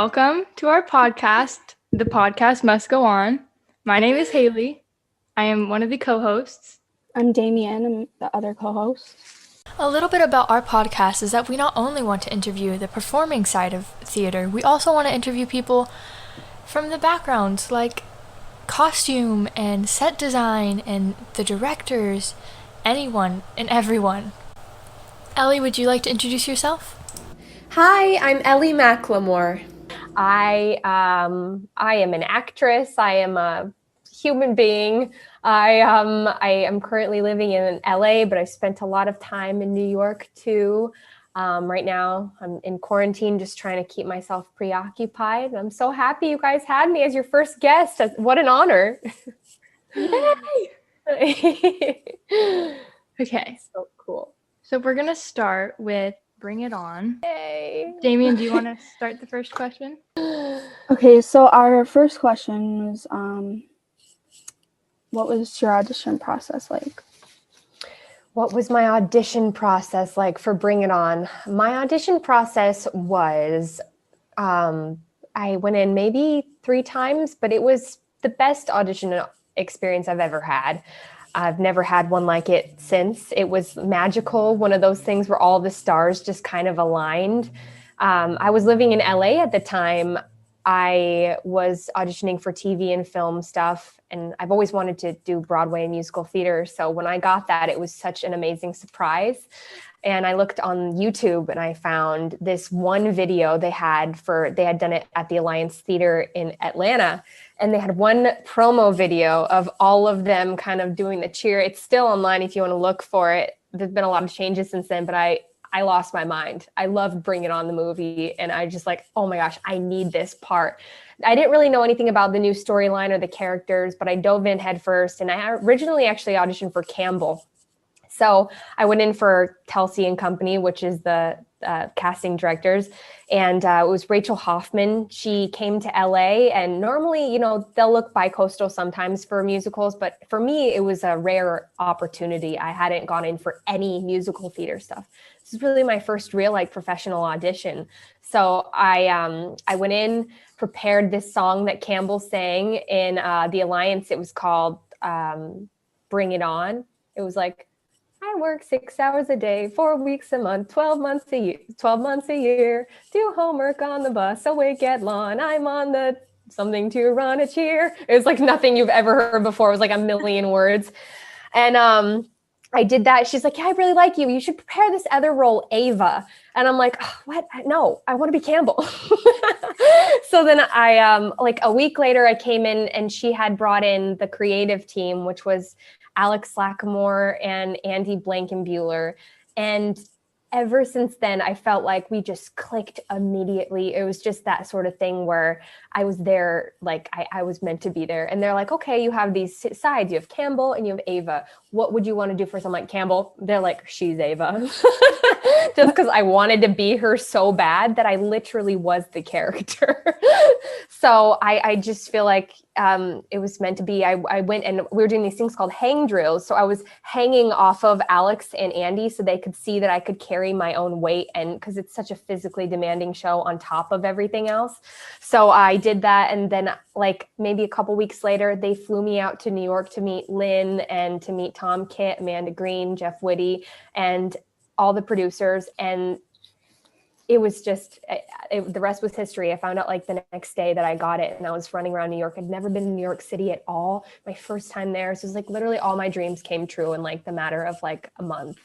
Welcome to our podcast. The podcast must go on. My name is Haley. I am one of the co-hosts. I'm Damien. I'm the other co-host. A little bit about our podcast is that we not only want to interview the performing side of theater, we also want to interview people from the backgrounds like costume and set design and the directors, anyone and everyone. Ellie, would you like to introduce yourself? Hi, I'm Elle Mclemore. I am an actress. I am a human being. I am currently living in LA, but I spent a lot of time in New York too. Right now, I'm in quarantine, just trying to keep myself preoccupied. I'm so happy you guys had me as your first guest. What an honor! Yay! Okay, so cool. So we're gonna start with Bring It On. Yay! Damien, do you want to start the first question? Okay, so our first question was, what was your audition process like? What was my audition process like for Bring It On? My audition process was, I went in maybe 3 times, but it was the best audition experience I've ever had. I've never had one like it since. It was magical. One of those things where all the stars just kind of aligned. I was living in LA at the time. I was auditioning for TV and film stuff, and I've always wanted to do Broadway and musical theater. So when I got that, it was such an amazing surprise. And I looked on YouTube and I found this one video they had done it at the Alliance Theater in Atlanta. And they had one promo video of all of them kind of doing the cheer. It's still online if you want to look for it. There's been a lot of changes since then, but I lost my mind. I loved Bring It On, the movie. And I just like, oh my gosh, I need this part. I didn't really know anything about the new storyline or the characters, but I dove in head first. And I originally actually auditioned for Campbell. So I went in for Telsey and Company, which is the casting directors. And it was Rachel Hoffman. She came to LA, and normally, they'll look bi-coastal sometimes for musicals. But for me, it was a rare opportunity. I hadn't gone in for any musical theater stuff. This is really my first real professional audition. So I went in, prepared this song that Campbell sang in the Alliance. It was called Bring It On. It was like, I work 6 hours a day, 4 weeks a month, 12 months a year, do homework on the bus, awake at lawn, I'm on the something to run a cheer. It was like nothing you've ever heard before. It was like a million words. And I did that. She's like, yeah, I really like you. You should prepare this other role, Ava. And I'm like, oh, what? No, I want to be Campbell. So then I, like a week later, I came in and she had brought in the creative team, which was Alex Lacamoire and Andy Blankenbuehler. And ever since then, I felt like we just clicked immediately. It was just that sort of thing where I was there, like I was meant to be there. And they're like, okay, you have these sides. You have Campbell and you have Ava. What would you want to do for someone like Campbell? They're like, she's Ava. Just because I wanted to be her so bad that I literally was the character. So I just feel like it was meant to be. I went and we were doing these things called hang drills. So I was hanging off of Alex and Andy so they could see that I could carry my own weight, and because it's such a physically demanding show on top of everything else. So I did that. And then like maybe a couple weeks later, they flew me out to New York to meet Lynn and to meet Tom Kitt, Amanda Green, Jeff Whitty, and all the producers. And it was just, the rest was history. I found out like the next day that I got it, and I was running around New York. I'd never been in New York City at all. My first time there. So it was like literally all my dreams came true in like the matter of like a month.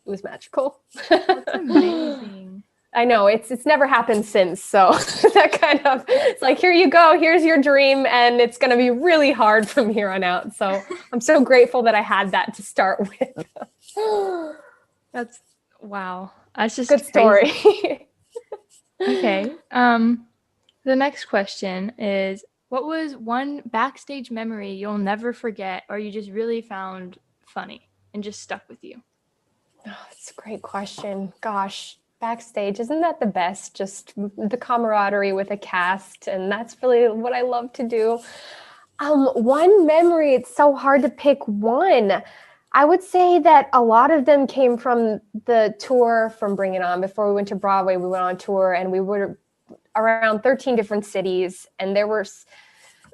It was magical. That's amazing. I know it's never happened since. So that kind of, it's like, here you go, here's your dream. And it's going to be really hard from here on out. So I'm so grateful that I had that to start with. That's wow. That's just good crazy. Story. Okay. The next question is, what was one backstage memory you'll never forget, or you just really found funny and just stuck with you? Oh, that's a great question. Gosh, backstage, isn't that the best? Just the camaraderie with a cast. And that's really what I love to do. One memory, it's so hard to pick one. I would say that a lot of them came from the tour from Bring It On. Before we went to Broadway, we went on tour, and we were around 13 different cities, and there were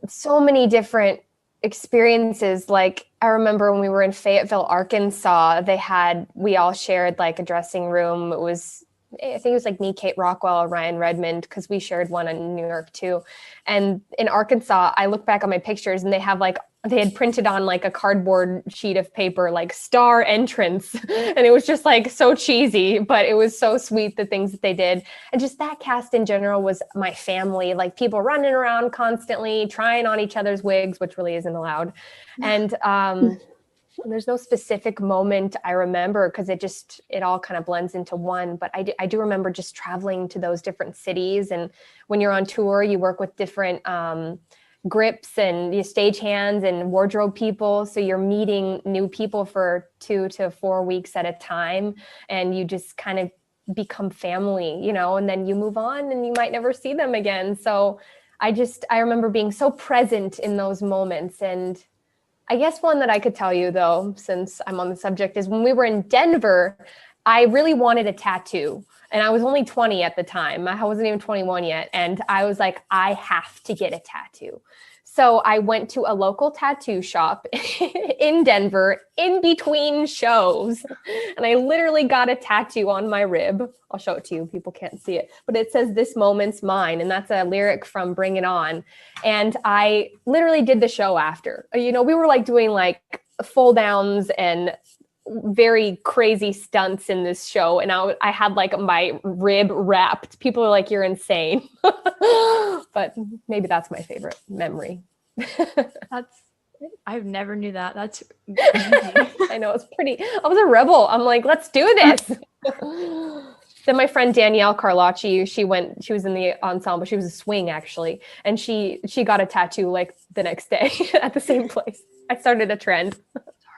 so many different experiences. Like I remember when we were in Fayetteville, Arkansas, we all shared like a dressing room. I think it was like me, Kate Rockwell, Ryan Redmond, because we shared one in New York too. And in Arkansas, I look back on my pictures and they had printed on like a cardboard sheet of paper, like star entrance. And it was just like so cheesy, but it was so sweet, the things that they did. And just that cast in general was my family, like people running around constantly, trying on each other's wigs, which really isn't allowed. And there's no specific moment I remember because it all kind of blends into one. But I do remember just traveling to those different cities. And when you're on tour, you work with different grips and you stage hands and wardrobe people. So you're meeting new people for 2 to 4 weeks at a time. And you just kind of become family, and then you move on and you might never see them again. So I remember being so present in those moments. And I guess one that I could tell you, though, since I'm on the subject, is when we were in Denver, I really wanted a tattoo. And I was only 20 at the time. I wasn't even 21 yet. And I was like, I have to get a tattoo. So I went to a local tattoo shop in Denver in between shows. And I literally got a tattoo on my rib. I'll show it to you. People can't see it. But it says, "This moment's mine." And that's a lyric from Bring It On. And I literally did the show after. We were like doing like full downs and very crazy stunts in this show. And I had like my rib wrapped. People are like, "You're insane." But maybe that's my favorite memory. I've never knew that. That's I know, it's pretty. I was a rebel. I'm like, let's do this. Then my friend Danielle Carlacci, she was in the ensemble. She was a swing actually. And she got a tattoo like the next day at the same place. I started a trend.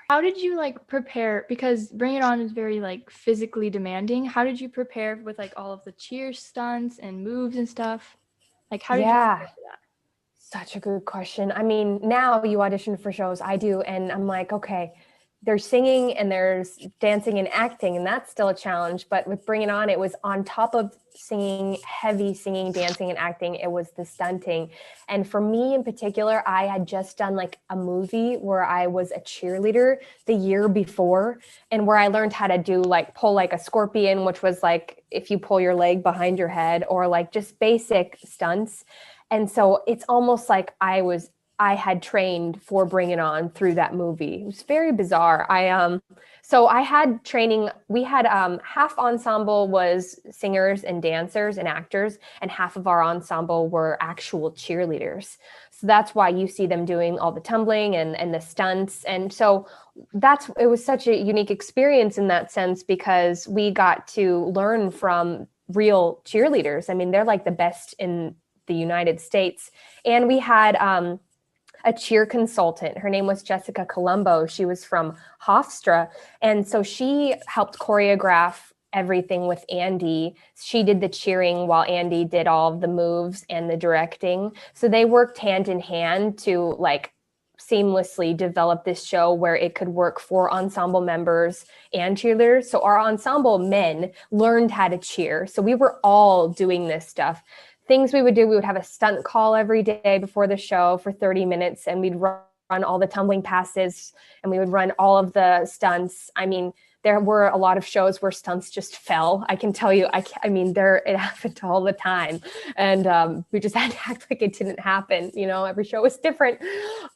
How did you like prepare? Because Bring It On is very like physically demanding. How did you prepare with like all of the cheer stunts and moves and stuff? Like how did you prepare for that? Such a good question. I mean, now you audition for shows, I do, and I'm like, okay, there's singing and there's dancing and acting, and that's still a challenge. But with Bring It On, it was on top of singing, heavy singing, dancing, and acting. It was the stunting. And for me in particular, I had just done like a movie where I was a cheerleader the year before, and where I learned how to do like pull like a scorpion, which was like if you pull your leg behind your head, or like just basic stunts. And so it's almost like I had trained for Bring It On through that movie. It was very bizarre. So I had training. We had half ensemble was singers and dancers and actors, and half of our ensemble were actual cheerleaders. So that's why you see them doing all the tumbling and the stunts. And so it was such a unique experience in that sense, because we got to learn from real cheerleaders. I mean, they're like the best in the United States. And we had a cheer consultant. Her name was Jessica Colombo. She was from Hofstra. And so she helped choreograph everything with Andy. She did the cheering while Andy did all of the moves and the directing. So they worked hand in hand to like seamlessly develop this show where it could work for ensemble members and cheerleaders. So our ensemble men learned how to cheer. So we were all doing this stuff. Things we would do, we would have a stunt call every day before the show for 30 minutes, and we'd run all the tumbling passes, and we would run all of the stunts. I mean, there were a lot of shows where stunts just fell. I can tell you, I mean, it happened all the time. And we just had to act like it didn't happen. Every show was different.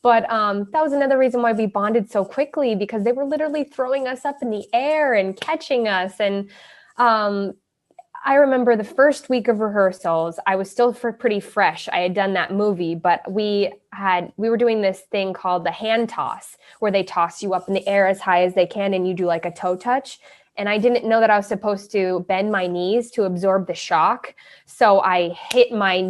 But that was another reason why we bonded so quickly, because they were literally throwing us up in the air and catching us. And I remember the first week of rehearsals, I was still pretty fresh. I had done that movie, but we were doing this thing called the hand toss, where they toss you up in the air as high as they can and you do like a toe touch. And I didn't know that I was supposed to bend my knees to absorb the shock. So I hit my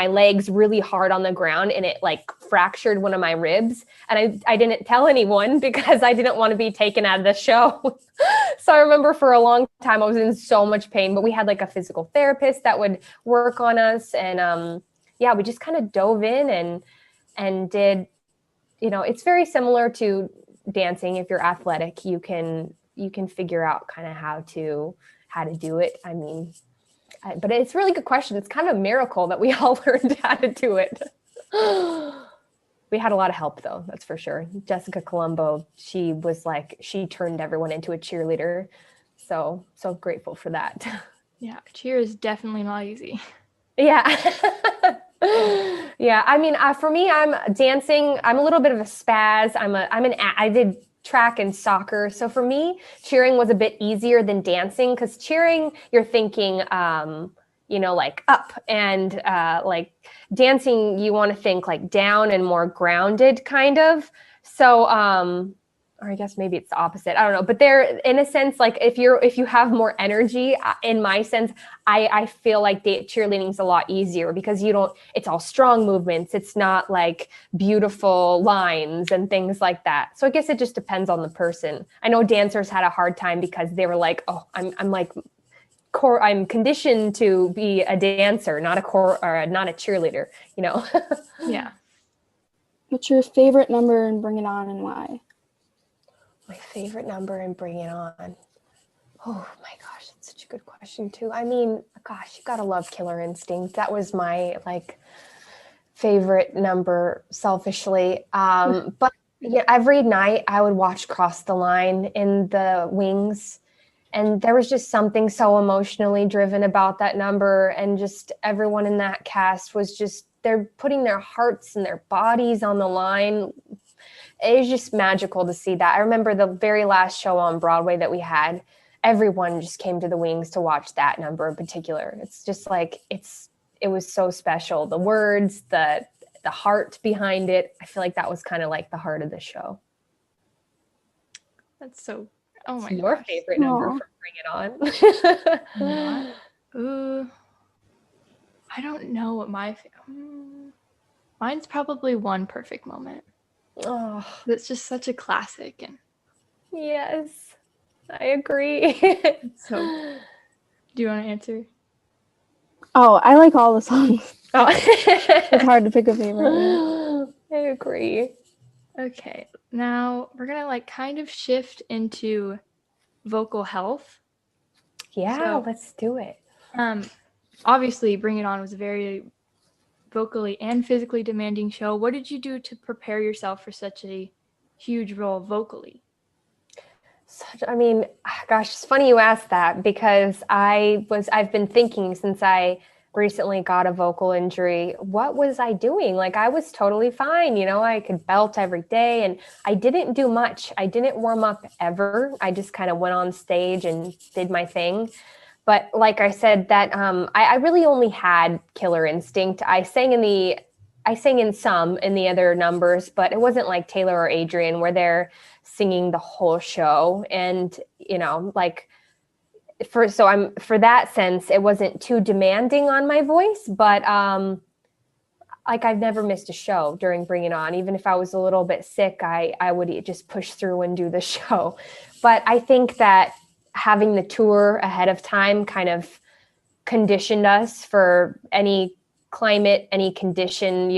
legs really hard on the ground, and it like fractured one of my ribs. And I didn't tell anyone because I didn't want to be taken out of the show. So I remember for a long time I was in so much pain, but we had like a physical therapist that would work on us. And we just kind of dove in and did, it's very similar to dancing. If you're athletic, you can figure out kind of how to do it. I mean, But it's a really good question. It's kind of a miracle that we all learned how to do it. We had a lot of help though, that's for sure. Jessica Colombo, she turned everyone into a cheerleader. So grateful for that. Yeah, cheer is definitely not easy. Yeah. Yeah. I mean, for me, I'm dancing. I'm a little bit of a spaz. I did track and soccer. So for me, cheering was a bit easier than dancing, because cheering, you're thinking, like up, and like dancing, you want to think like down and more grounded kind of. So, or I guess maybe it's the opposite. I don't know, but they're in a sense, like if you have more energy, in my sense, I feel like cheerleading is a lot easier, because it's all strong movements. It's not like beautiful lines and things like that. So I guess it just depends on the person. I know dancers had a hard time because they were like, oh, I'm conditioned to be a dancer, not a cheerleader, Yeah. What's your favorite number in Bring It On and why? My favorite number in Bring It On. Oh my gosh, that's such a good question too. I mean, gosh, you gotta love Killer Instinct. That was my favorite number, selfishly. But yeah, every night I would watch Cross the Line in the wings. And there was just something so emotionally driven about that number. And just everyone in that cast was they're putting their hearts and their bodies on the line. It was just magical to see that. I remember the very last show on Broadway that we had, everyone just came to the wings to watch that number in particular. It's just it was so special. The words, the heart behind it. I feel like that was kind of like the heart of the show. That's so, oh my Your gosh. favorite number for Bring It On? Ooh, I don't know what mine's probably One Perfect Moment. Oh, It's just such a classic. And yes, I agree. so, do you want to answer? Oh, I like all the songs. Oh. It's hard to pick a favorite. I agree. Okay, now we're gonna kind of shift into vocal health. Yeah, So, let's do it. Obviously, Bring It On was a very vocally and physically demanding show. What did you do to prepare yourself for such a huge role vocally? I mean, gosh, it's funny you asked that, because I've been thinking since I recently got a vocal injury, what was I doing? I was totally fine. I could belt every day, and I didn't do much. I didn't warm up ever. I just kind of went on stage and did my thing. But like I said, that I really only had Killer Instinct. I sang in some in the other numbers, but it wasn't like Taylor or Adrian where they're singing the whole show. And, for that sense, it wasn't too demanding on my voice, but I've never missed a show during Bring It On. Even if I was a little bit sick, I would just push through and do the show. But I think that having the tour ahead of time kind of conditioned us for any climate, any condition,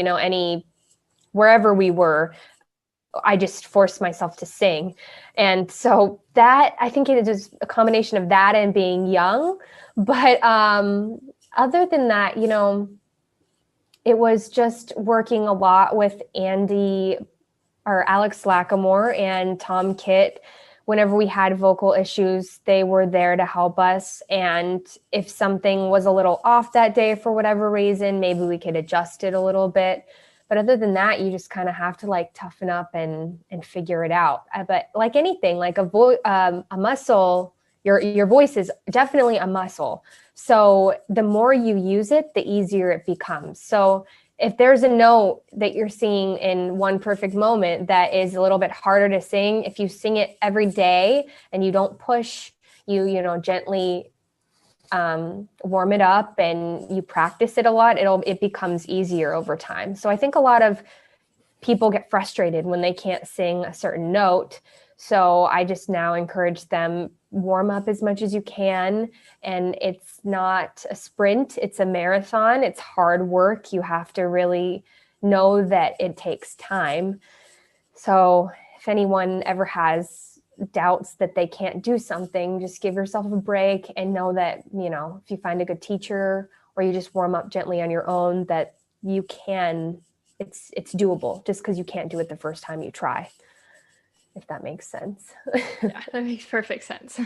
wherever we were. I just forced myself to sing. And so that, I think it is a combination of that and being young. But other than that, it was just working a lot with Andy or Alex Lackamore and Tom Kitt. Whenever we had vocal issues, they were there to help us. And if something was a little off that day for whatever reason, maybe we could adjust it a little bit. But other than that, you just kind of have to toughen up and figure it out. But like anything, like a muscle, your voice is definitely a muscle. So the more you use it, the easier it becomes. So if there's a note that you're singing in One Perfect Moment that is a little bit harder to sing, if you sing it every day and you don't push, you gently warm it up and you practice it a lot, it becomes easier over time. So I think a lot of people get frustrated when they can't sing a certain note. So I just now encourage them, warm up as much as you can. And it's not a sprint, it's a marathon. It's hard work. You have to really know that it takes time. So if anyone ever has doubts that they can't do something, just give yourself a break and know that, if you find a good teacher or you just warm up gently on your own, that you can, it's doable just because you can't do it the first time you try, if that makes sense. Yeah, that makes perfect sense.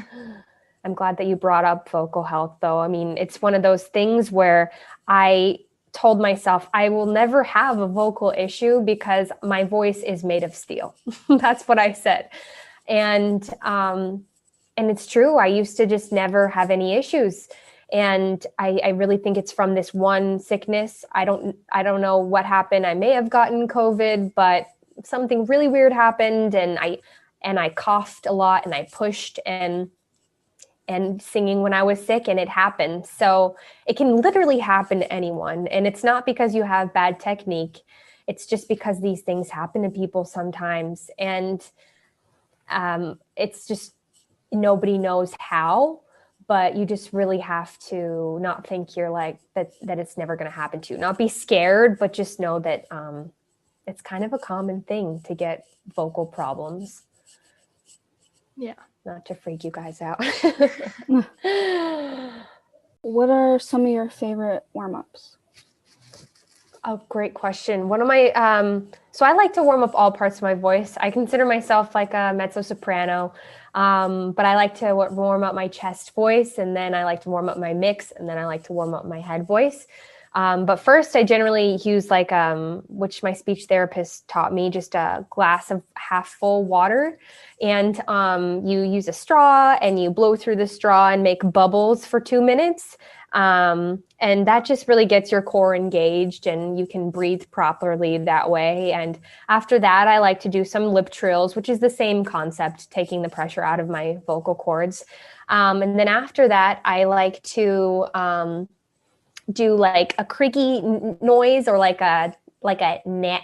I'm glad that you brought up vocal health, though. I mean, it's one of those things where I told myself I will never have a vocal issue because my voice is made of steel. That's what I said. And it's true. I used to just never have any issues. And I really think it's from this one sickness. I don't know what happened. I may have gotten COVID, but something really weird happened, and I coughed a lot, and I pushed and singing when I was sick, and it happened. So it can literally happen to anyone. And it's not because you have bad technique. It's just because these things happen to people sometimes. And it's just, nobody knows how, but you just really have to not think you're like that it's never going to happen to you. Not be scared, but just know that it's kind of a common thing to get vocal problems. Yeah. Not to freak you guys out. What are some of your favorite warm-ups? Oh, great question. One of my, so I like to warm up all parts of my voice. I consider myself like a mezzo-soprano, but I like to warm up my chest voice, and then I like to warm up my mix, and then I like to warm up my head voice. But first, I generally use which my speech therapist taught me, just a glass of half full water. And you use a straw and you blow through the straw and make bubbles for 2 minutes. And that just really gets your core engaged, and you can breathe properly that way. And after that, I like to do some lip trills, which is the same concept, taking the pressure out of my vocal cords. And then after that, I like to do like a creaky noise, or like a nya,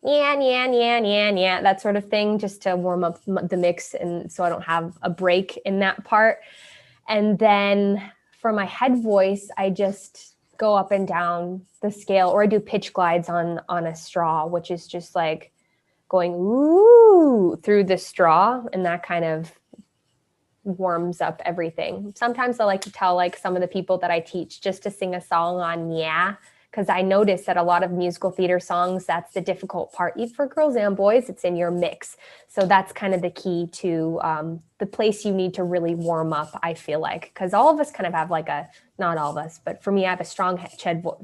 nya, that sort of thing, just to warm up the mix, and so I don't have a break in that part. And then for my head voice, I just go up and down the scale, or I do pitch glides on a straw, which is just like going ooh through the straw, and that kind of warms up everything. Sometimes I like to tell some of the people that I teach just to sing a song on yeah, because I notice that a lot of musical theater songs, that's the difficult part. Even for girls and boys, it's in your mix. So that's kind of the key to the place you need to really warm up, I feel like, because all of us kind of have not all of us, but for me, I have a strong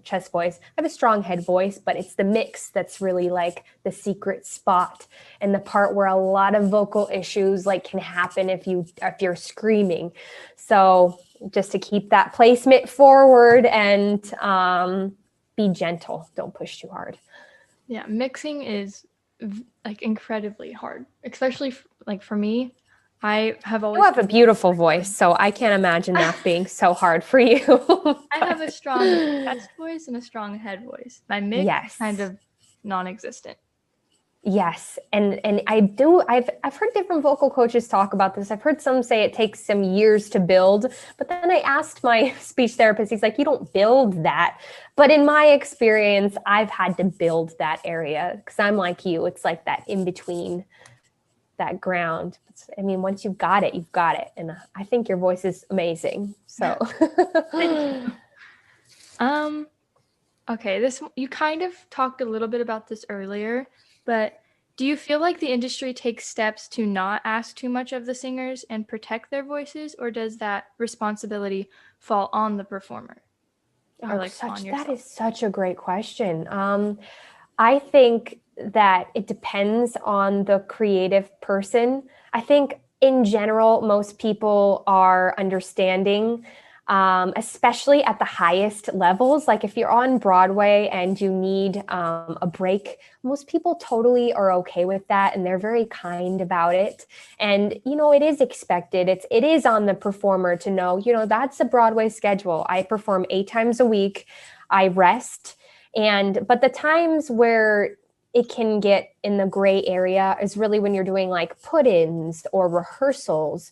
chest voice. I have a strong head voice, but it's the mix that's really like the secret spot, and the part where a lot of vocal issues can happen if you're screaming. So just to keep that placement forward and be gentle. Don't push too hard. Yeah, mixing is incredibly hard, especially for me. I have always. You have a beautiful voice, so I can't imagine that being so hard for you. I have a strong chest voice and a strong head voice. My mix is kind of non-existent. Yes, and I've heard different vocal coaches talk about this. I've heard some say it takes some years to build, but then I asked my speech therapist, he's like, you don't build that. But in my experience, I've had to build that area, because I'm like you, it's like that in between, that ground. I mean, once you've got it, you've got it. And I think your voice is amazing. So Thank you. Okay, you kind of talked a little bit about this earlier, but do you feel like the industry takes steps to not ask too much of the singers and protect their voices, or does that responsibility fall on the performer? Or on yourself? That is such a great question. I think that it depends on the creative person. I think in general, most people are understanding, especially at the highest levels. Like if you're on Broadway and you need a break, most people totally are okay with that, and they're very kind about it. And, it is expected. It is on the performer to know, that's a Broadway schedule. I perform 8 times a week. I rest. But the times where it can get in the gray area is really when you're doing put-ins or rehearsals.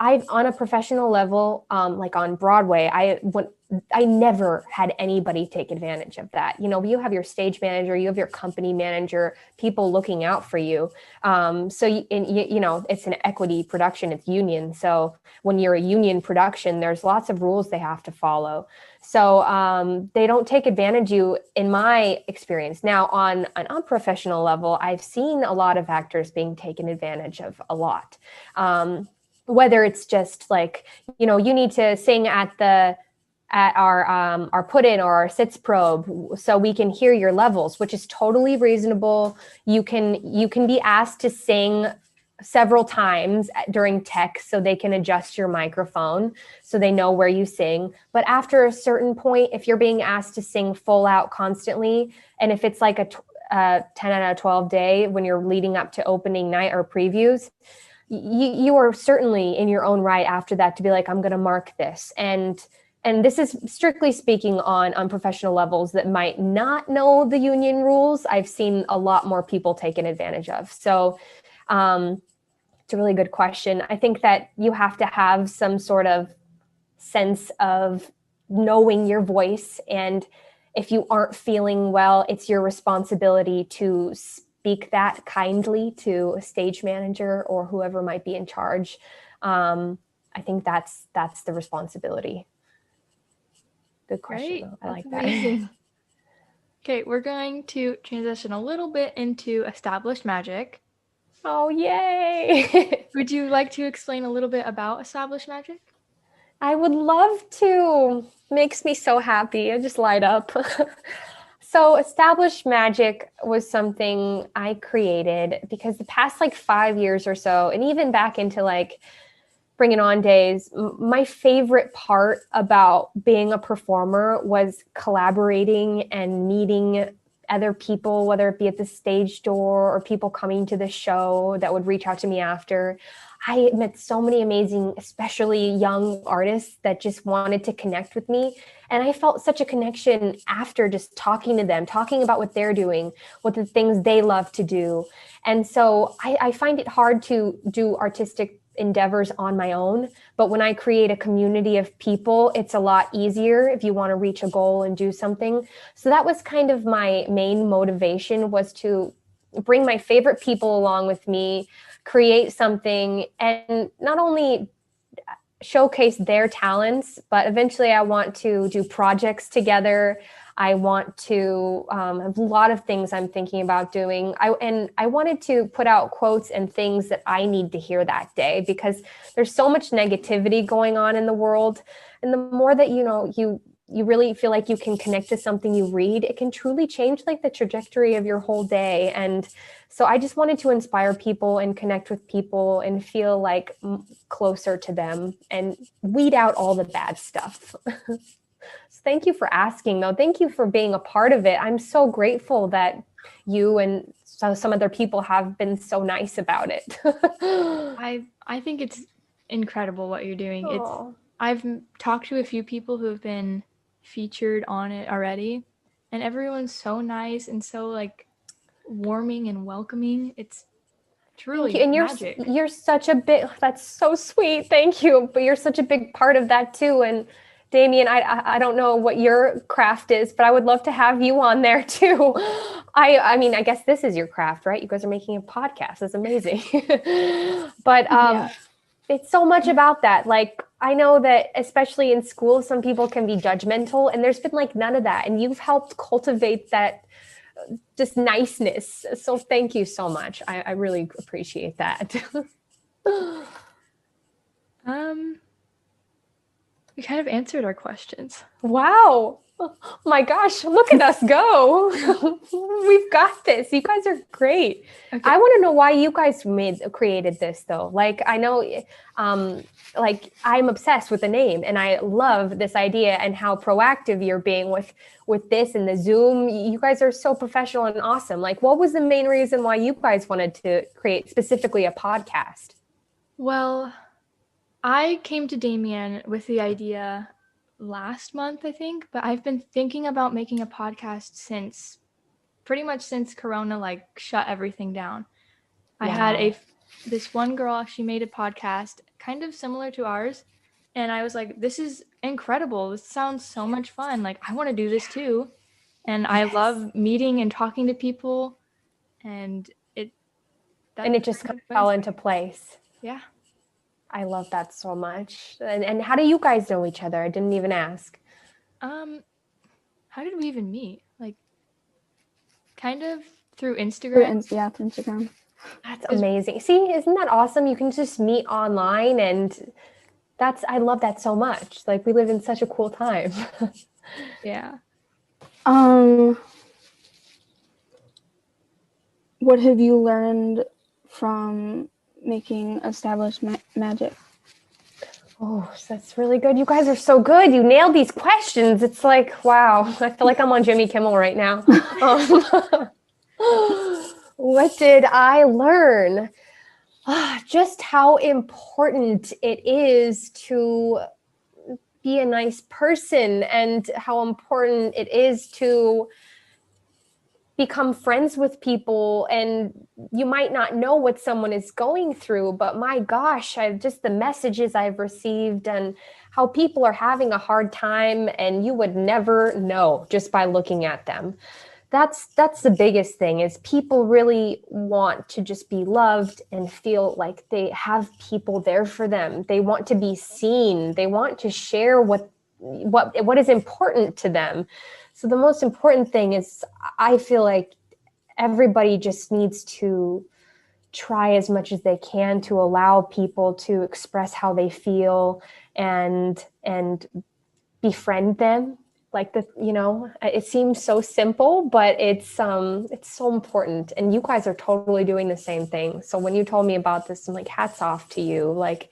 I've on a professional level, like on Broadway, I never had anybody take advantage of that. You know, you have your stage manager, you have your company manager, people looking out for you. So you know, it's an equity production, it's union. So when you're a union production, there's lots of rules they have to follow. So they don't take advantage of you, in my experience. Now, on an unprofessional level, I've seen a lot of actors being taken advantage of a lot. Whether it's just like, you know, you need to sing at our put in or our sits probe so we can hear your levels, which is totally reasonable. You can be asked to sing several times during tech so they can adjust your microphone so they know where you sing. But after a certain point, if you're being asked to sing full out constantly, and if it's like a 10 out of 12 day when you're leading up to opening night or previews, you are certainly in your own right after that to be like, I'm going to mark this. And this is strictly speaking on unprofessional levels that might not know the union rules. I've seen a lot more people taken advantage of. So it's a really good question. I think that you have to have some sort of sense of knowing your voice. And if you aren't feeling well, it's your responsibility to speak that kindly to a stage manager or whoever might be in charge. I think that's the responsibility. Good question. Great. I like amazing. that. Okay, we're going to transition a little bit into established magic. Oh, yay. Would you like to explain a little bit about established magic? I would love to. Makes me so happy. I just light up. So established magic was something I created because the past like 5 years or so, and even back into like Bring It On days, my favorite part about being a performer was collaborating and meeting other people, whether it be at the stage door or people coming to the show that would reach out to me after. I met so many amazing, especially young artists that just wanted to connect with me. And I felt such a connection after just talking to them, talking about what they're doing, what the things they love to do. And so I find it hard to do artistic endeavors on my own. But when I create a community of people, it's a lot easier if you want to reach a goal and do something. So that was kind of my main motivation, was to bring my favorite people along with me, create something, and not only showcase their talents, but eventually I want to do projects together. I want to have a lot of things I'm thinking about doing. I wanted to put out quotes and things that I need to hear that day, because there's so much negativity going on in the world. And the more that, you know, you really feel like you can connect to something you read, it can truly change like the trajectory of your whole day. And so I just wanted to inspire people and connect with people and feel like closer to them and weed out all the bad stuff. So thank you for asking, though. Thank you for being a part of it. I'm so grateful that you and some other people have been so nice about it. I think it's incredible what you're doing. Aww. I've talked to a few people who have been featured on it already, and everyone's so nice and so like warming and welcoming. It's truly and magic. You're such a big, that's so sweet. Thank you. But you're such a big part of that too. And Damien, I don't know what your craft is, but I would love to have you on there too. I mean, I guess this is your craft, right? You guys are making a podcast. It's amazing. But it's so much about that. Like, I know that especially in school, some people can be judgmental, and there's been like none of that. And you've helped cultivate that just niceness. So thank you so much. I really appreciate that. We kind of answered our questions. Wow. Oh my gosh, look at us go. We've got this. You guys are great. Okay. I want to know why you guys created this though. Like, I know like I'm obsessed with the name, and I love this idea and how proactive you're being with this and the Zoom. You guys are so professional and awesome. Like, what was the main reason why you guys wanted to create specifically a podcast? Well, I came to Damien with the idea last month, I think, but I've been thinking about making a podcast pretty much since Corona like shut everything down. Yeah. I had this one girl, she made a podcast kind of similar to ours. And I was like, this is incredible. This sounds so much fun. Like, I want to do this too. And I love meeting and talking to people. And it just kind of fell into place. Yeah. I love that so much. And how do you guys know each other? I didn't even ask. How did we even meet? Like, kind of through Instagram. Through Instagram. That's amazing. See, isn't that awesome? You can just meet online, and I love that so much. Like, we live in such a cool time. Yeah. What have you learned from making established magic? Oh, that's really good. You guys are so good. You nailed these questions. It's like, wow. I feel like I'm on Jimmy Kimmel right now. What did I learn? Just how important it is to be a nice person, and how important it is to become friends with people. And you might not know what someone is going through, but my gosh, the messages I've received and how people are having a hard time, and you would never know just by looking at them. That's the biggest thing, is people really want to just be loved and feel like they have people there for them. They want to be seen. They want to share what is important to them. So the most important thing is, I feel like everybody just needs to try as much as they can to allow people to express how they feel and befriend them. Like, it seems so simple, but it's so important. And you guys are totally doing the same thing. So when you told me about this, I'm like, hats off to you. Like,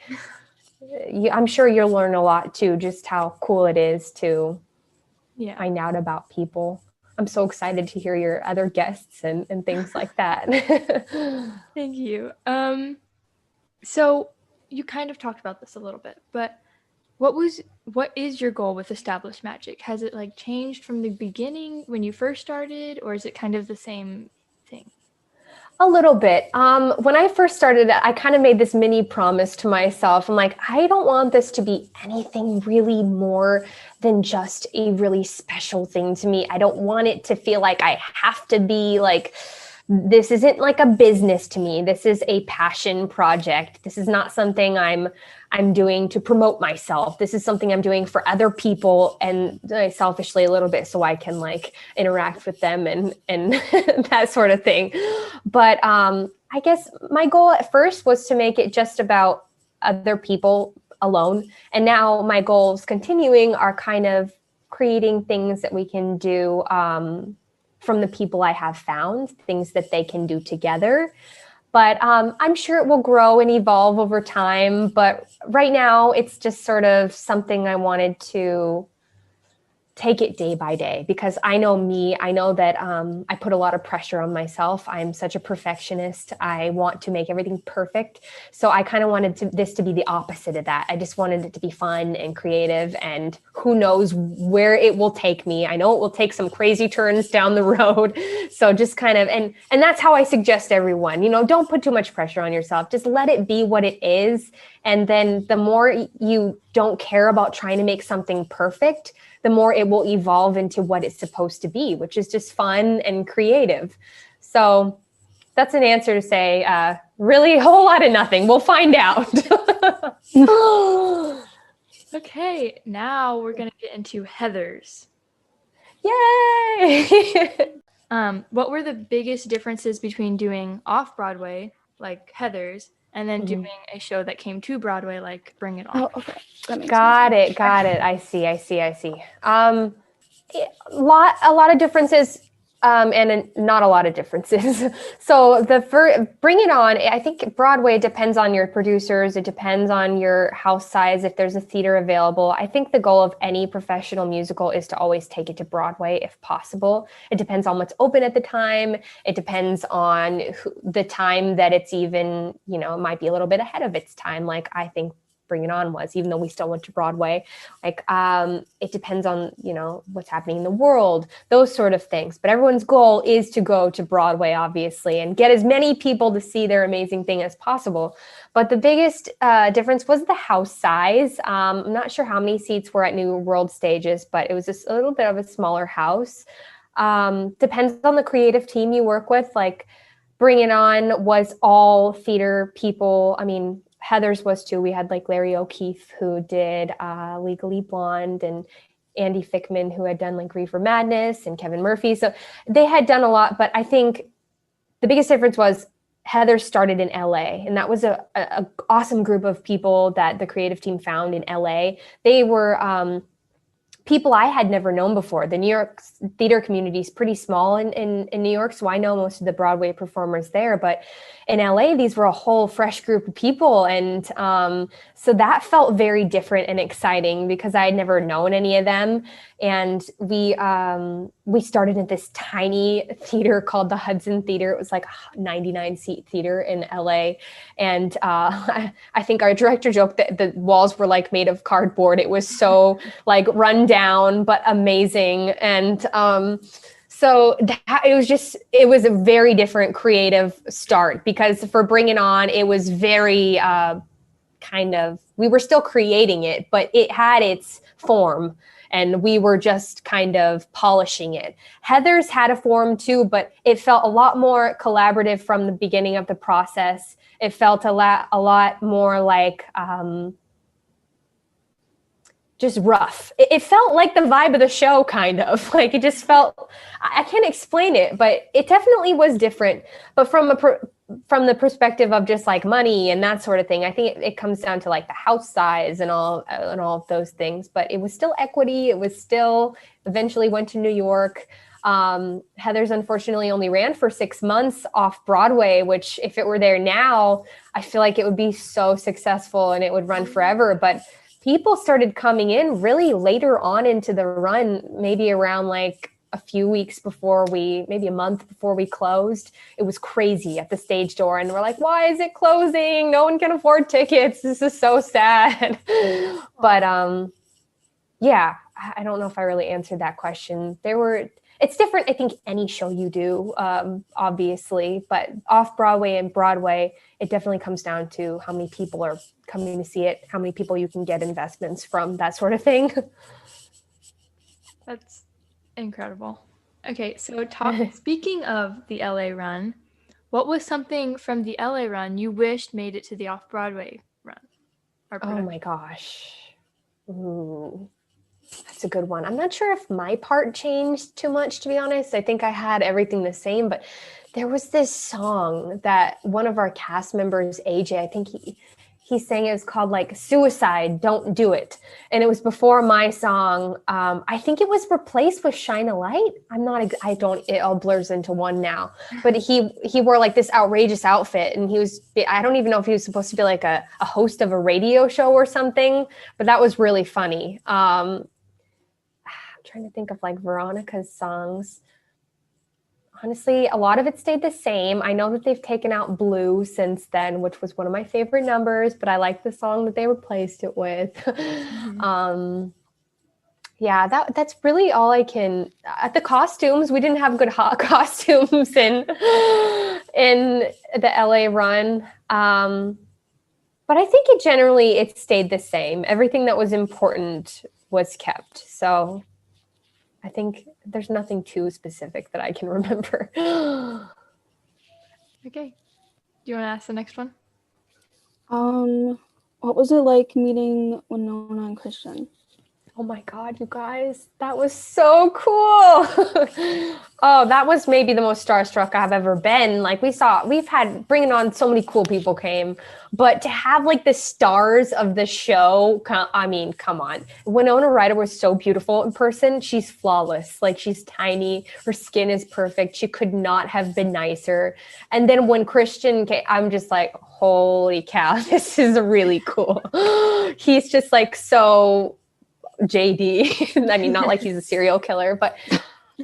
I'm sure you'll learn a lot too, just how cool it is to find out about people. I'm so excited to hear your other guests and things like that. Thank you. So you kind of talked about this a little bit, but what is your goal with established magic? Has it like changed from the beginning when you first started, or is it kind of the same thing? A little bit. When I first started, I kind of made this mini promise to myself. I'm like, I don't want this to be anything really more than just a really special thing to me. I don't want it to feel like I have to be like, this isn't like a business to me. This is a passion project. This is not something I'm doing to promote myself. This is something I'm doing for other people, and selfishly a little bit so I can like interact with them and that sort of thing. But I guess my goal at first was to make it just about other people alone. And now my goals continuing are kind of creating things that we can do from the people I have found, things that they can do together. But I'm sure it will grow and evolve over time. But right now, it's just sort of something I wanted to take it day by day, because I know me. I know that I put a lot of pressure on myself. I'm such a perfectionist. I want to make everything perfect. So I kind of wanted this to be the opposite of that. I just wanted it to be fun and creative, and who knows where it will take me. I know it will take some crazy turns down the road. So just kind of, and that's how I suggest everyone, don't put too much pressure on yourself. Just let it be what it is. And then the more you don't care about trying to make something perfect, the more it will evolve into what it's supposed to be, which is just fun and creative. So that's an answer to say, really a whole lot of nothing. We'll find out. Okay, now we're going to get into Heathers. Yay! What were the biggest differences between doing off-Broadway, like Heathers, and then doing a show that came to Broadway, like Bring It On? Oh, okay. Got it. I see. A lot of differences, and not a lot of differences. So Bring It On, I think Broadway depends on your producers. It depends on your house size, if there's a theater available. I think the goal of any professional musical is to always take it to Broadway if possible. It depends on what's open at the time. It depends on the time that it's even, it might be a little bit ahead of its time. Like, I think Bring It On was, even though we still went to Broadway. Like, it depends on, what's happening in the world, those sort of things. But everyone's goal is to go to Broadway, obviously, and get as many people to see their amazing thing as possible. But the biggest difference was the house size. I'm not sure how many seats were at New World Stages, but it was just a little bit of a smaller house. Depends on the creative team you work with. Like, Bring It On was all theater people. I mean, Heather's was too. We had like Larry O'Keefe, who did Legally Blonde, and Andy Fickman, who had done like Reefer Madness, and Kevin Murphy. So they had done a lot, but I think the biggest difference was Heather started in LA, and that was a awesome group of people that the creative team found in LA. They were people I had never known before. The New York theater community is pretty small in New York, so I know most of the Broadway performers there. But in LA, these were a whole fresh group of people. And so that felt very different and exciting because I had never known any of them. And we started at this tiny theater called the Hudson Theater. It was like a 99-seat theater in LA. And I think our director joked that the walls were like made of cardboard. It was so like run down, but amazing. And so it was a very different creative start, because for Bring It On, it was very we were still creating it, but it had its form and we were just kind of polishing it. Heather's had a form too, but it felt a lot more collaborative from the beginning of the process. It felt a lot more like, just rough. It felt like the vibe of the show, kind of. Like, it just felt, I can't explain it, but it definitely was different. But from the perspective of just like money and that sort of thing, I think it comes down to like the house size and all of those things. But it was still equity. It was still, eventually went to New York. Heather's unfortunately only ran for 6 months off Broadway, which if it were there now, I feel like it would be so successful and it would run forever. But people started coming in really later on into the run, maybe around like a few weeks before maybe a month before we closed. It was crazy at the stage door. And we're like, why is it closing? No one can afford tickets. This is so sad. But yeah, I don't know if I really answered that question. It's different, I think, any show you do, obviously, but off Broadway and Broadway, it definitely comes down to how many people are coming to see it, how many people you can get investments from, that sort of thing. That's incredible. Okay, so speaking of the LA run, what was something from the LA run you wished made it to the off-Broadway run? Oh my gosh. Ooh. That's a good one. I'm not sure if my part changed too much, to be honest. I think I had everything the same, but there was this song that one of our cast members, AJ, I think he sang, it was called like Suicide, Don't Do It. And it was before my song. I think it was replaced with Shine a Light. It all blurs into one now, but he wore like this outrageous outfit, and I don't even know if he was supposed to be like a host of a radio show or something, but that was really funny. Trying to think of like Veronica's songs. Honestly, a lot of it stayed the same. I know that they've taken out Blue since then, which was one of my favorite numbers, but I like the song that they replaced it with. Mm-hmm. Yeah, that's really all I can. At the costumes, we didn't have good costumes in the LA run. But I think it stayed the same. Everything that was important was kept. So I think there's nothing too specific that I can remember. Okay. Do you want to ask the next one? What was it like meeting Winona and Christian? Oh my God, you guys, that was so cool. Oh, that was maybe the most starstruck I've ever been. Like, we've had bringing on so many cool people came, but to have like the stars of the show, I mean, come on. Winona Ryder was so beautiful in person. She's flawless. Like, she's tiny. Her skin is perfect. She could not have been nicer. And then when Christian came, I'm just like, holy cow, this is really cool. He's just like so JD. I mean, not like he's a serial killer, but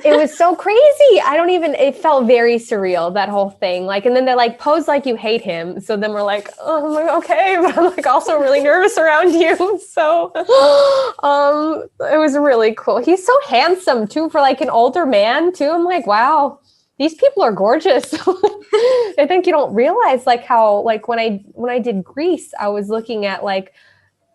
It was so crazy. It felt very surreal, that whole thing. Like, and then they're like, pose like you hate him. So then we're like, oh, I'm like, okay, but I'm like also really nervous around you. So it was really cool. He's so handsome too, for like an older man too. I'm like, wow, these people are gorgeous. I think you don't realize like how, like when I did Grease, I was looking at like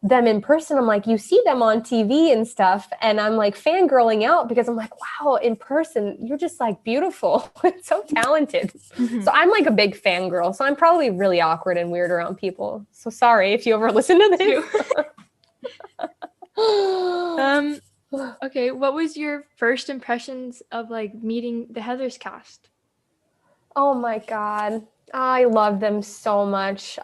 them in person. I'm like, you see them on TV and stuff, and I'm like fangirling out because I'm like, wow, in person you're just like beautiful. So talented. So I'm like a big fangirl, so I'm probably really awkward and weird around people, so sorry if you ever listen to this. Okay, what was your first impressions of like meeting the Heathers cast? Oh my god, I love them so much.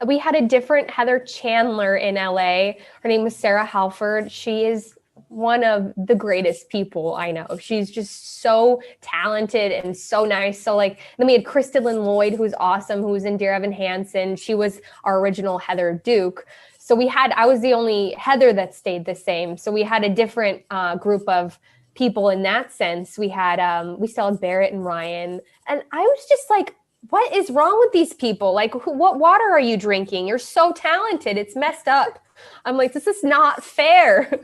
We had a different Heather Chandler in LA. Her name was Sarah Halford. She is one of the greatest people I know. She's just so talented and so nice. So like, then we had Kristen Lloyd, who's awesome, who was in Dear Evan Hansen. She was our original Heather Duke. So I was the only Heather that stayed the same. So we had a different group of people in that sense. We still had Barrett and Ryan. And I was just like, what is wrong with these people? Like, what water are you drinking? You're so talented. It's messed up. I'm like, this is not fair.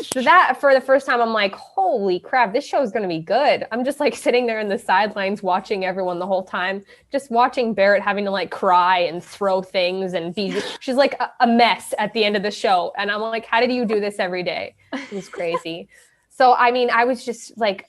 So that, for the first time, I'm like, holy crap, this show is going to be good. I'm just like sitting there in the sidelines watching everyone the whole time, just watching Barrett having to like cry and throw things and she's like a mess at the end of the show. And I'm like, how did you do this every day? It was crazy. So, I mean, I was just like,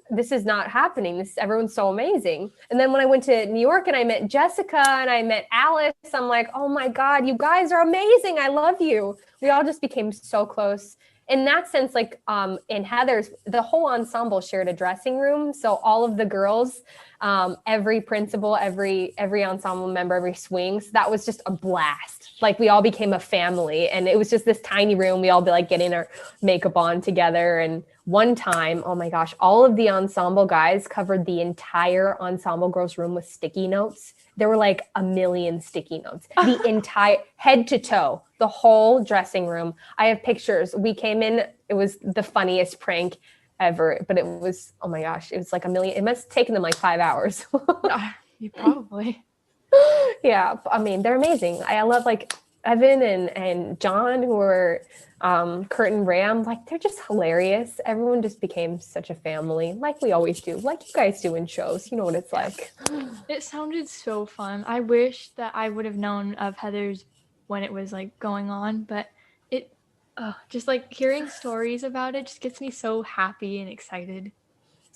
this is not happening. Everyone's so amazing. And then when I went to New York and I met Jessica and I met Alice, I'm like, oh my God, you guys are amazing. I love you. We all just became so close. In that sense, like in Heather's, the whole ensemble shared a dressing room. So all of the girls, every principal, every ensemble member, every swing, so that was just a blast. Like we all became a family, and it was just this tiny room. We all be like getting our makeup on together. And one time, oh my gosh, all of the ensemble guys covered the entire ensemble girls room with sticky notes. There were like 1 million sticky notes, the entire head to toe, the whole dressing room. I have pictures. We came in, it was the funniest prank ever, but it was, oh my gosh, it was like 1 million. It must have taken them like 5 hours. You probably. Yeah, I mean, they're amazing. I love like Evan and John, who were Kurt and Ram. Like, they're just hilarious. Everyone just became such a family, like we always do, like you guys do in shows. You know what it's like. It sounded so fun. I wish that I would have known of Heather's when it was like going on, but just like hearing stories about it just gets me so happy and excited.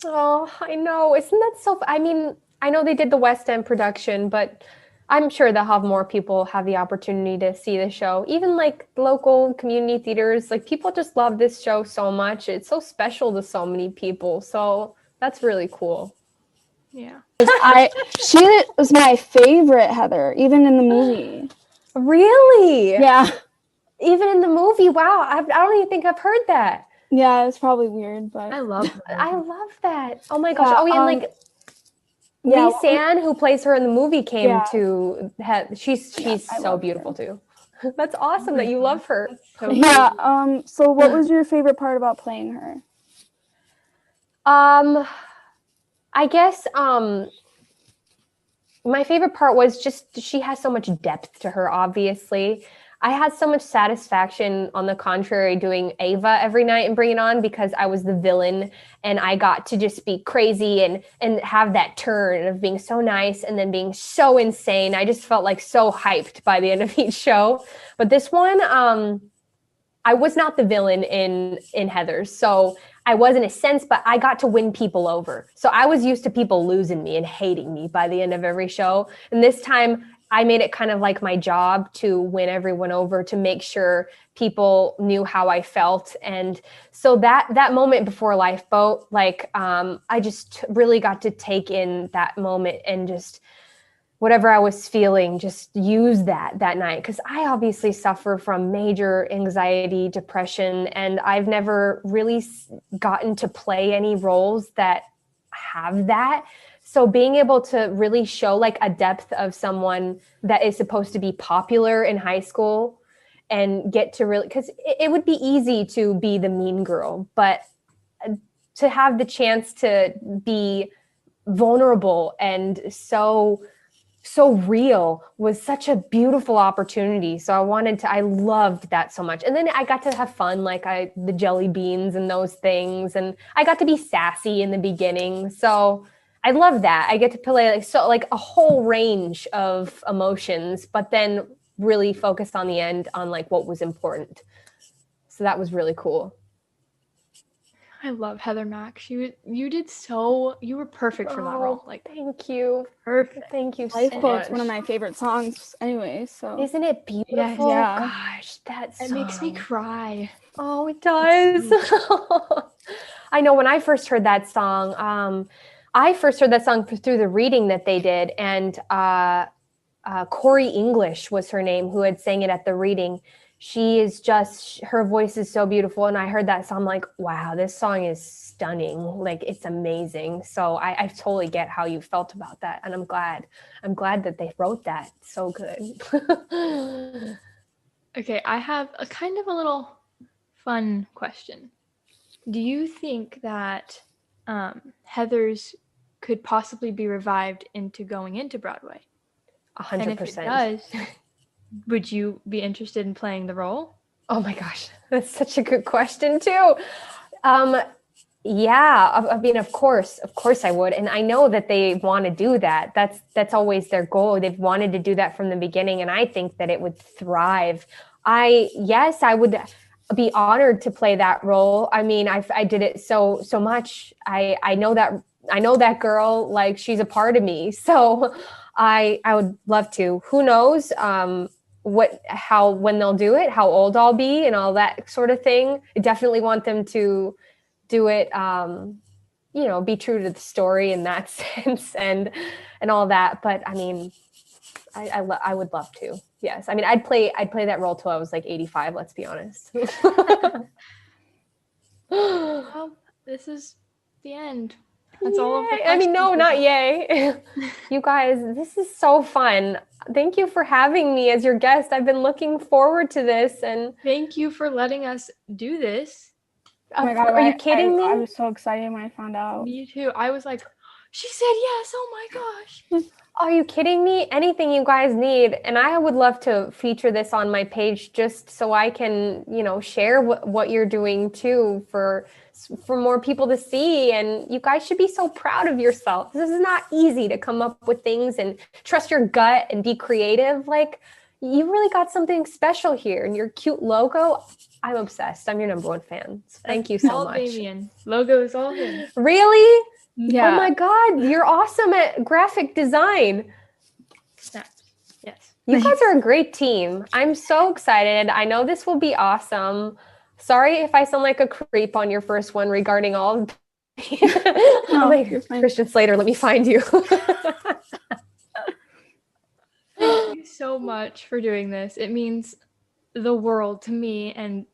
Oh, I know. Isn't that so? I mean, I know they did the West End production, but I'm sure they'll have more people have the opportunity to see the show. Even like local community theaters, like people just love this show so much. It's so special to so many people. So that's really cool. Yeah. She was my favorite Heather, even in the movie. Really? Yeah. Even in the movie? Wow. I don't even think I've heard that. Yeah, it's probably weird, but I love that. Oh my gosh. Yeah, And like Lee San, who plays her in the movie, came to she's so beautiful too. That's awesome that you love her. Yeah. So what was your favorite part about playing her? I guess my favorite part was just she has so much depth to her, obviously. I had so much satisfaction, on the contrary, doing Ava every night and Bring It On, because I was the villain and I got to just be crazy and have that turn of being so nice and then being so insane. I just felt like so hyped by the end of each show. But this one, I was not the villain in Heathers. So I was in a sense, but I got to win people over. So I was used to people losing me and hating me by the end of every show. And this time, I made it kind of like my job to win everyone over, to make sure people knew how I felt. And so that moment before Lifeboat, like I just really got to take in that moment and just whatever I was feeling, just use that night. Because I obviously suffer from major anxiety, depression, and I've never really gotten to play any roles that have that. So being able to really show like a depth of someone that is supposed to be popular in high school and get to really, because it would be easy to be the mean girl, but to have the chance to be vulnerable and so real was such a beautiful opportunity. So I loved that so much. And then I got to have fun, like the jelly beans and those things. And I got to be sassy in the beginning. So I love that. I get to play like a whole range of emotions, but then really focus on the end on like what was important. So that was really cool. I love Heather Mack. You were perfect for that role. Like, thank you. Perfect. Thank you so Lifeboat's much. one of my favorite songs anyway, so. Isn't it beautiful? Yeah. Gosh, that song. It makes me cry. Oh, it does. I know when I first heard that song, through the reading that they did, and Corey English was her name, who had sang it at the reading. Her voice is so beautiful. And I heard that song, I'm like, wow, this song is stunning. Like, it's amazing. So I totally get how you felt about that. And I'm glad that they wrote that. So good. Okay, I have a kind of a little fun question. Do you think that Heather's could possibly be revived into going into Broadway? 100%. And if it does, would you be interested in playing the role? Oh my gosh, that's such a good question too. Yeah, I mean, of course I would. And I know that they want to do that. That's always their goal. They've wanted to do that from the beginning. And I think that it would thrive. I would be honored to play that role. I mean, I did it so much. I know that girl, like, she's a part of me. So I would love to. Who knows when they'll do it, how old I'll be and all that sort of thing. I definitely want them to do it, be true to the story in that sense and all that. But I mean, I would love to. Yes. I mean, I'd play that role till I was like 85, let's be honest. Well, this is the end. That's all of the I mean, no, not yay. You guys, this is so fun. Thank you for having me as your guest. I've been looking forward to this. And thank you for letting us do this. Oh my God, are you kidding me? I was so excited when I found out. Me too. I was like, she said yes. Oh my gosh. Are you kidding me? Anything you guys need. And I would love to feature this on my page just so I can, share what you're doing too for more people to see. And you guys should be so proud of yourself. This is not easy to come up with things and trust your gut and be creative. Like, you really got something special here. And your cute logo, I'm obsessed. I'm your number one fan. Thank you so much. Damien. Logo is all him. Really? Yeah. Oh my God, you're awesome at graphic design. Snaps. Yes. You guys are a great team. I'm so excited. I know this will be awesome. Sorry if I sound like a creep on your first one regarding all of No, you're fine. Christian Slater, let me find you. Thank you so much for doing this. It means the world to me. And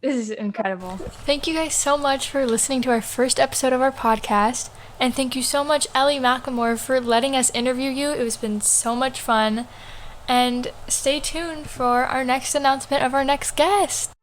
this is incredible. Thank you guys so much for listening to our first episode of our podcast. And thank you so much, Elle Mclemore, for letting us interview you. It has been so much fun. And stay tuned for our next announcement of our next guest.